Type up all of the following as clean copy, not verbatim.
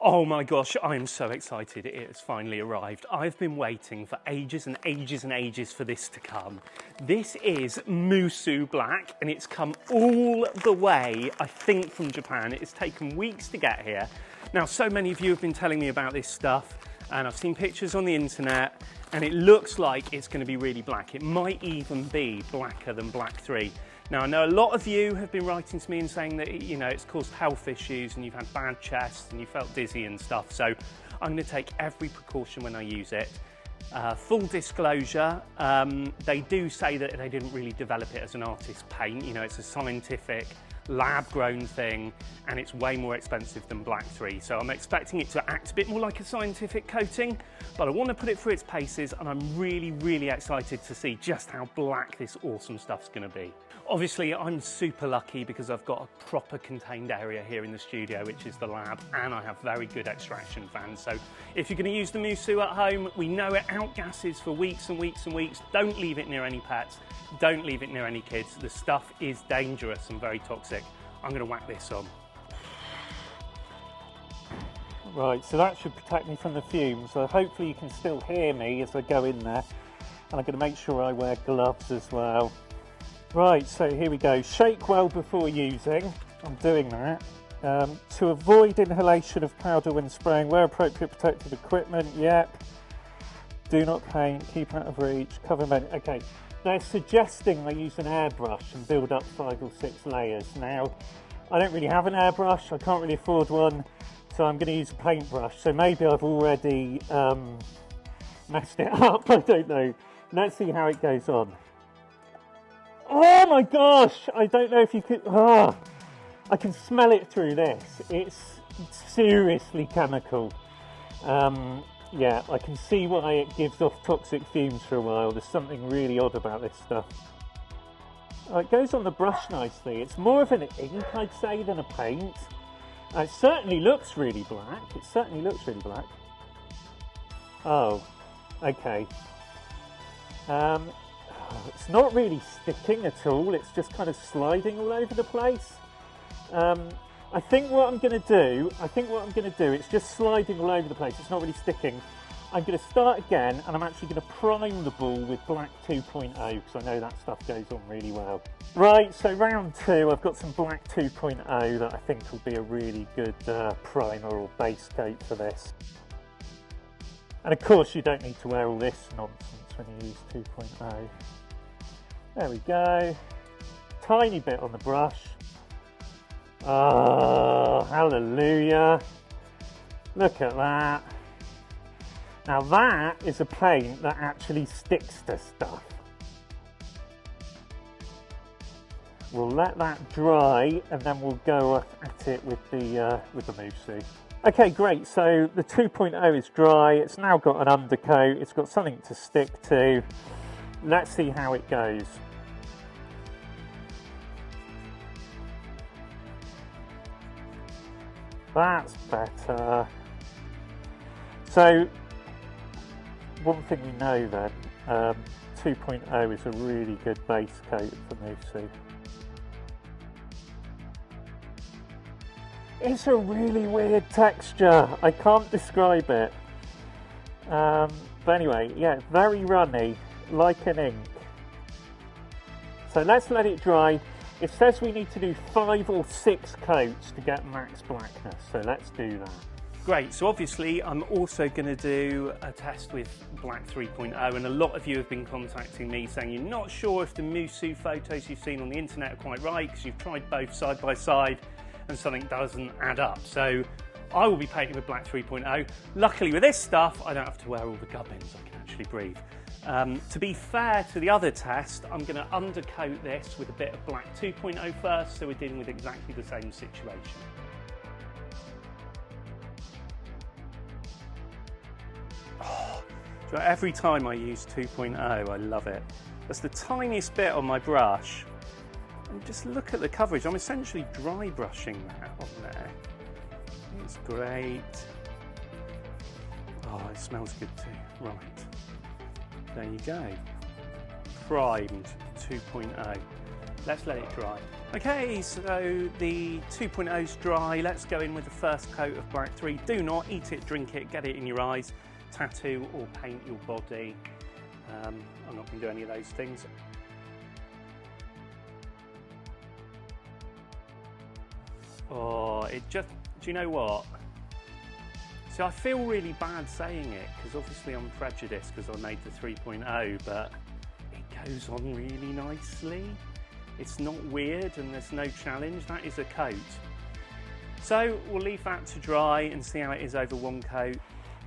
Oh my gosh, I am so excited it has finally arrived. I've been waiting for ages and ages and ages for this to come. This is Mousu Black and it's come all the way, I think, from Japan. It has taken weeks to get here. Now, so many of you have been telling me about this stuff and I've seen pictures on the internet and it looks like it's going to be really black. It might even be blacker than Black 3. Now, I know a lot of you have been writing to me and saying that, you know, it's caused health issues and you've had bad chest and you felt dizzy and stuff. So I'm going to take every precaution when I use it. Full disclosure, they do say that they didn't really develop it as an artist's paint. You know, it's a scientific, lab-grown thing and it's way more expensive than Black 3. So I'm expecting it to act a bit more like a scientific coating, but I want to put it through its paces and I'm really, really excited to see just how black this awesome stuff's going to be. Obviously, I'm super lucky because I've got a proper contained area here in the studio, which is the lab, and I have very good extraction fans. So if you're going to use the Musou at home, we know it outgasses for weeks and weeks and weeks. Don't leave it near any pets. Don't leave it near any kids. The stuff is dangerous and very toxic. I'm going to whack this on. Right, so that should protect me from the fumes. So hopefully you can still hear me as I go in there. And I'm going to make sure I wear gloves as well. Right, so here we go. Shake well before using. I'm doing that. To avoid inhalation of powder when spraying, wear appropriate protective equipment. Yep. Do not paint, keep out of reach, cover men. Okay, they're suggesting I use an airbrush and build up 5 or 6 layers. Now, I don't really have an airbrush, I can't really afford one, so I'm going to use a paintbrush. So maybe I've already messed it up, I don't know. Let's see how it goes on. Oh my gosh, I don't know if you could, I can smell it through this. It's seriously chemical. Yeah, I can see why it gives off toxic fumes for a while. There's something really odd about this stuff. It goes on the brush nicely. It's more of an ink, I'd say, than a paint. It certainly looks really black. It certainly looks really black. Oh, okay. It's not really sticking at all, it's just kind of sliding all over the place. I think what I'm going to do, it's just sliding all over the place, it's not really sticking. I'm going to start again and I'm actually going to prime the ball with Black 2.0 because I know that stuff goes on really well. Right, so round 2, I've got some Black 2.0 that I think will be a really good primer or base coat for this. And of course you don't need to wear all this nonsense when you use 2.0. There we go. Tiny bit on the brush. Oh, hallelujah. Look at that. Now that is a paint that actually sticks to stuff. We'll let that dry and then we'll go at it with the Musou. Okay, great. So the 2.0 is dry. It's now got an undercoat. It's got something to stick to. Let's see how it goes. That's better. So, one thing we know then, 2.0 is a really good base coat for Musou. It's a really weird texture. I can't describe it. But anyway, yeah, very runny, like an ink. So let's let it dry. It says we need to do 5 or 6 coats to get max blackness, so let's do that. Great, so obviously I'm also going to do a test with Black 3.0 and a lot of you have been contacting me saying you're not sure if the Musou photos you've seen on the internet are quite right because you've tried both side by side and something doesn't add up. So I will be painting with Black 3.0. Luckily with this stuff I don't have to wear all the gubbins, I can actually breathe. To be fair to the other test, I'm going to undercoat this with a bit of Black 2.0 first, so we're dealing with exactly the same situation. Oh, every time I use 2.0, I love it. That's the tiniest bit on my brush. And just look at the coverage. I'm essentially dry brushing that on there. It's great. Oh, it smells good too. Right. There you go. Primed 2.0. Let's let it dry. Okay, so the 2.0's dry. Let's go in with the first coat of Black 3. Do not eat it, drink it, get it in your eyes, tattoo or paint your body. I'm not going to do any of those things. Oh, it just, do you know what? See, I feel really bad saying it because obviously I'm prejudiced because I made the 3.0, but it goes on really nicely. It's not weird and there's no challenge. That is a coat. So we'll leave that to dry and see how it is over one coat.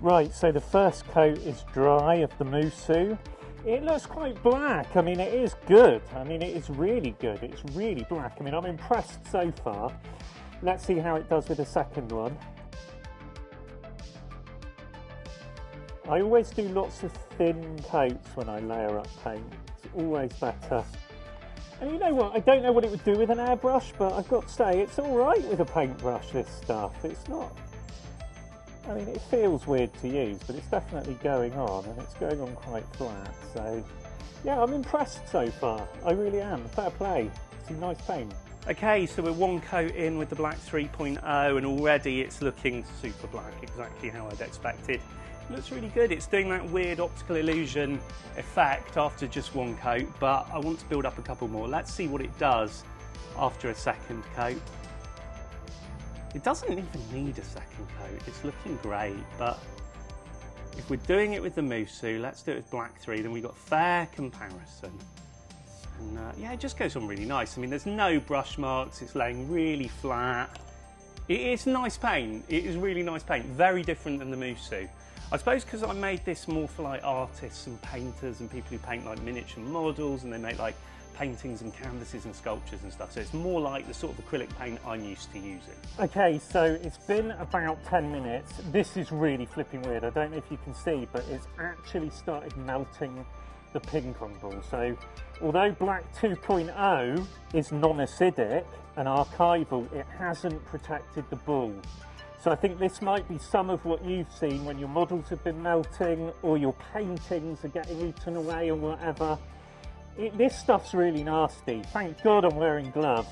Right, so the first coat is dry of the Musou. It looks quite black. I mean, it is good. I mean, it is really good. It's really black. I mean, I'm impressed so far. Let's see how it does with the second one. I always do lots of thin coats when I layer up paint. It's always better. And you know what, I don't know what it would do with an airbrush, but I've got to say, it's all right with a paintbrush, this stuff. It's not, I mean, it feels weird to use, but it's definitely going on, and it's going on quite flat. So, yeah, I'm impressed so far. I really am. Fair play. It's a nice paint. Okay, so we're one coat in with the Black 3.0, and already it's looking super black, exactly how I'd expected. It looks really good. It's doing that weird optical illusion effect after just one coat, but I want to build up a couple more. Let's see what it does after a second coat. It doesn't even need a second coat. It's looking great, but if we're doing it with the Musou, let's do it with Black 3, then we've got fair comparison. And yeah, it just goes on really nice. I mean, there's no brush marks. It's laying really flat. It's nice paint. It is really nice paint. Very different than the Musou. I suppose because I made this more for like artists and painters and people who paint like miniature models, and they make like paintings and canvases and sculptures and stuff. So it's more like the sort of acrylic paint I'm used to using. Okay, so it's been about 10 minutes. This is really flipping weird. I don't know if you can see, but it's actually started melting the pink on ball. So although Black 2.0 is non-acidic and archival, it hasn't protected the ball. So I think this might be some of what you've seen when your models have been melting or your paintings are getting eaten away or whatever. This stuff's really nasty. Thank God I'm wearing gloves.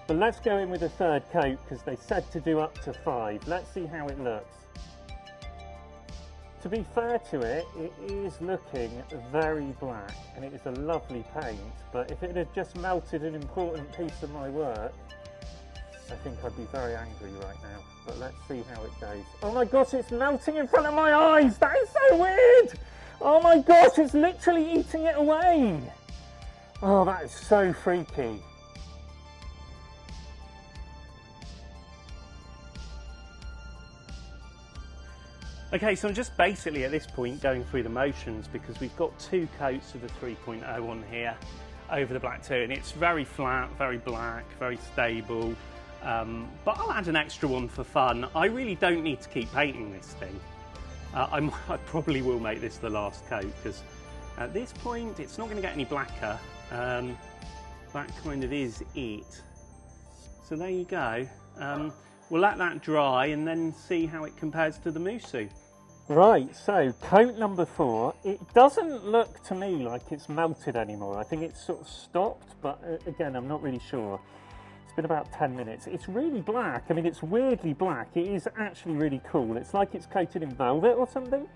But let's go in with a third coat because they said to do up to 5. Let's see how it looks. To be fair to it, it is looking very black and it is a lovely paint. But if it had just melted an important piece of my work, I think I'd be very angry right now, but let's see how it goes. Oh my gosh, it's melting in front of my eyes! That is so weird! Oh my gosh, it's literally eating it away! Oh, that is so freaky. Okay, so I'm just basically at this point going through the motions because we've got 2 coats of the 3.0 on here over the Black 2, and it's very flat, very black, very stable. But I'll add an extra one for fun. I really don't need to keep painting this thing. I probably will make this the last coat because at this point it's not going to get any blacker. That kind of is it. So there you go. We'll let that dry and then see how it compares to the Musou. Right, so coat number 4. It doesn't look to me like it's melted anymore. I think it's sort of stopped, but again, I'm not really sure. It's been about 10 minutes. It's really black. I mean, it's weirdly black. It is actually really cool. It's like it's coated in velvet or something.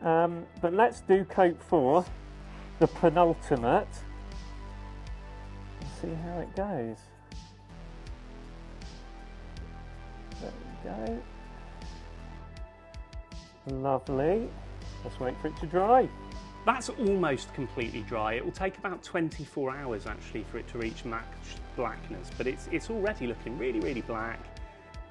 But let's do coat 4, the penultimate. Let's see how it goes. There we go. Lovely. Let's wait for it to dry. That's almost completely dry. It will take about 24 hours actually for it to reach match blackness, but it's already looking really, really black.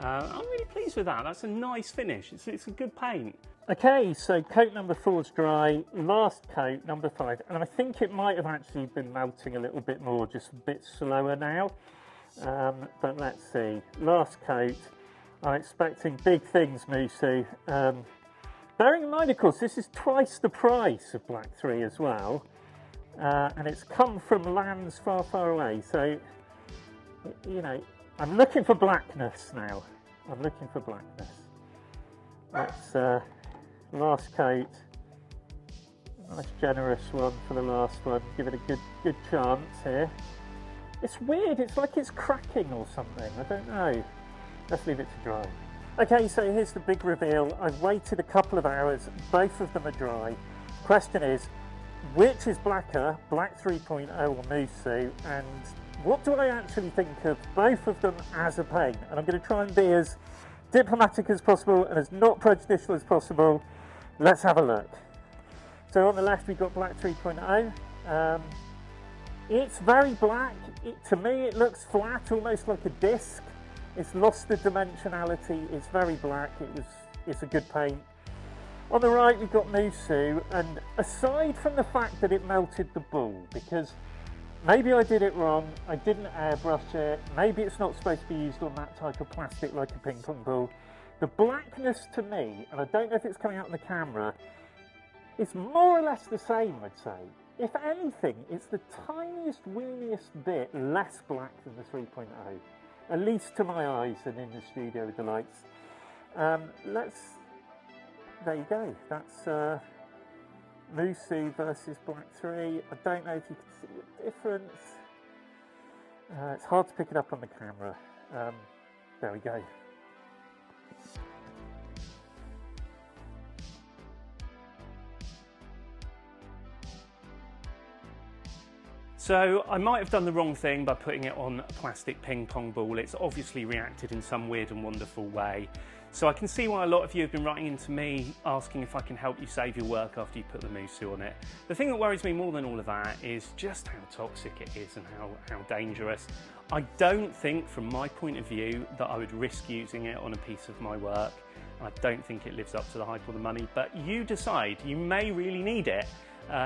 I'm really pleased with that. That's a nice finish. It's a good paint. Okay, so coat number 4 is dry. Last coat, number 5, and I think it might have actually been melting a little bit more, just a bit slower now. But let's see. Last coat. I'm expecting big things, Musou. Bearing in mind, of course, this is twice the price of Black 3 as well, and it's come from lands far, far away. So, you know, I'm looking for blackness now. I'm looking for blackness. Let's last coat. Nice generous one for the last one. Give it a good chance here. It's weird, it's like it's cracking or something, I don't know. Let's leave it to dry. Okay, so here's the big reveal. I've waited a couple of hours, both of them are dry. Question is, which is blacker, Black 3.0 or Musou, and what do I actually think of both of them as a paint? And I'm going to try and be as diplomatic as possible and as not prejudicial as possible. Let's have a look. So on the left we've got Black 3.0. It's very black. To me it looks flat, almost like a disc. It's lost the dimensionality. It's very black. It's a good paint. On the right we've got Musou, and aside from the fact that it melted the ball, because maybe I did it wrong, I didn't airbrush it, maybe it's not supposed to be used on that type of plastic like a ping pong ball, the blackness to me, and I don't know if it's coming out on the camera, is more or less the same, I'd say. If anything, it's the tiniest, weeniest bit less black than the 3.0, at least to my eyes and in the studio with the lights. There you go, that's Musou versus Black 3. I don't know if you can see the difference. It's hard to pick it up on the camera. There we go. So I might have done the wrong thing by putting it on a plastic ping pong ball. It's obviously reacted in some weird and wonderful way. So I can see why a lot of you have been writing into me asking if I can help you save your work after you put the Musou on it. The thing that worries me more than all of that is just how toxic it is and how dangerous. I don't think, from my point of view, that I would risk using it on a piece of my work. I don't think it lives up to the hype or the money, but you decide. You may really need it,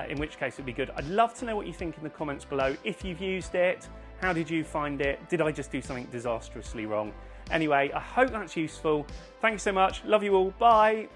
in which case it'd be good. I'd love to know what you think in the comments below. If you've used it, how did you find it? Did I just do something disastrously wrong? Anyway, I hope that's useful. Thanks so much. Love you all. Bye.